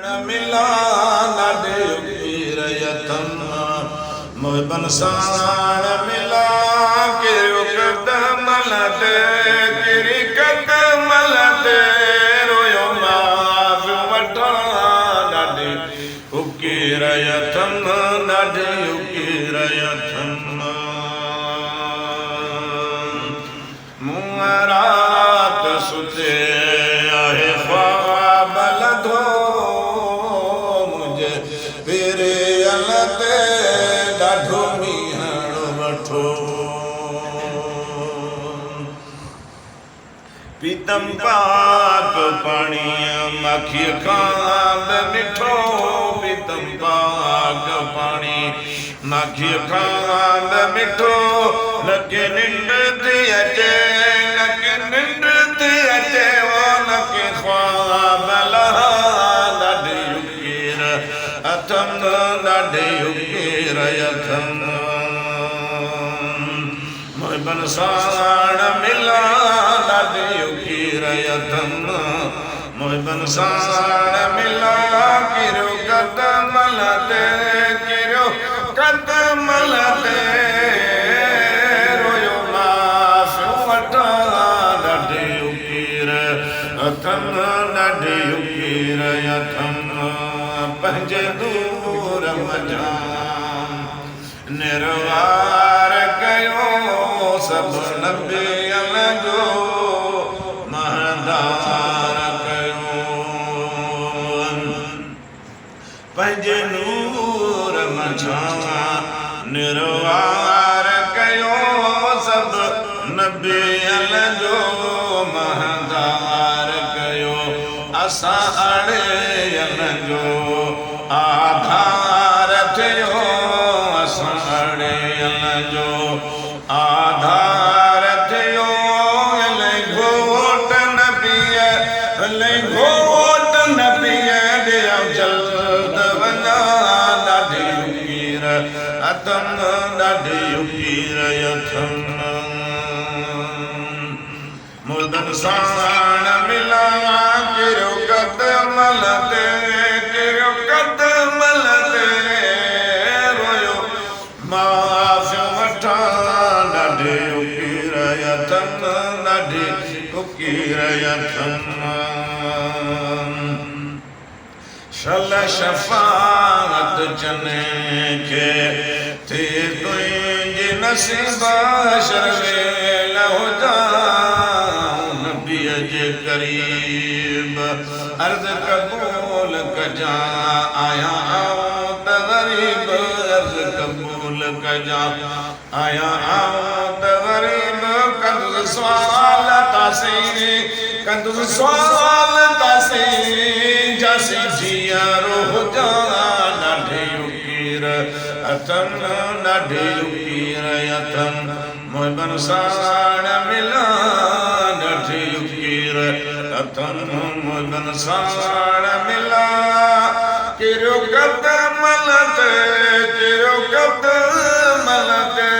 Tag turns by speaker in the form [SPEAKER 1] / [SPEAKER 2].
[SPEAKER 1] मिला लाडे पीर यतन मोह बनसाण मिला किरो कदम लटे किरी कदम लटे रोयो माफ वठा लाडे उकीर यतन लाडे उकीर यतन मुरात सुते आहे ख्वाब लधो तेरे अलते ॾाढो मीहण वठो पीतम पाक पाणी माखीअ खां बि मिठो पीतम पाक पाणी माखीअ खां बि मिठो लगे निंड थी अचे लगे निंड थी अचे वो लगे ख्वाब लहा ॾाढी उकीर अथम ॾाढी उकीर अथम मोह बनसाण मिला ॾाढी उकीर अथम मोह बनसाण मिला किरो कदम लटे किरो कदम लटे रोयो माफ वठा ॾाढी उकीर अथम ॾाढी उकीर अथम पंहिंजे दूर मजाम निर्वार कयो सभु नबियन जो महदार कयो पंहिंजे नूर मजाम निर्वार कयो सभु नबियन जो महदार कयो असां अड़ेयन जो आधार थियो असां अड़ेयन जो आधार थियो अलाई घोट नबीअ अलाई घोट नबीअ ॾिया जल्द वञा ॾाढी उकीर अथम ॾाढी उकीर अथम मुर्दन साण मिला किरो कदम लटे किरो कदम लटे रोयो माफ वठा ॾाढी उकीर अथम ॾाढी उकीर अथम शल शफाअत चने के थे तुंहिंजे नसीब शर्मेल हुजा नबीअ जे करीब अर्ज़ कबूल कजा आया आओ त ग़रीब अर्ज़ कबूल कजा आया आओ त ग़रीब कंदुसि सवाल तासी कंदुसि सवाल तासी जासी जियारो हुजा ॾाढी उकीर अथम ॾाढी उकीर अथम मोह बनसाण मिला ॾाढी उकीर अथम मोह बनसाण मिला किरो कदम लटे किरो कदम लटे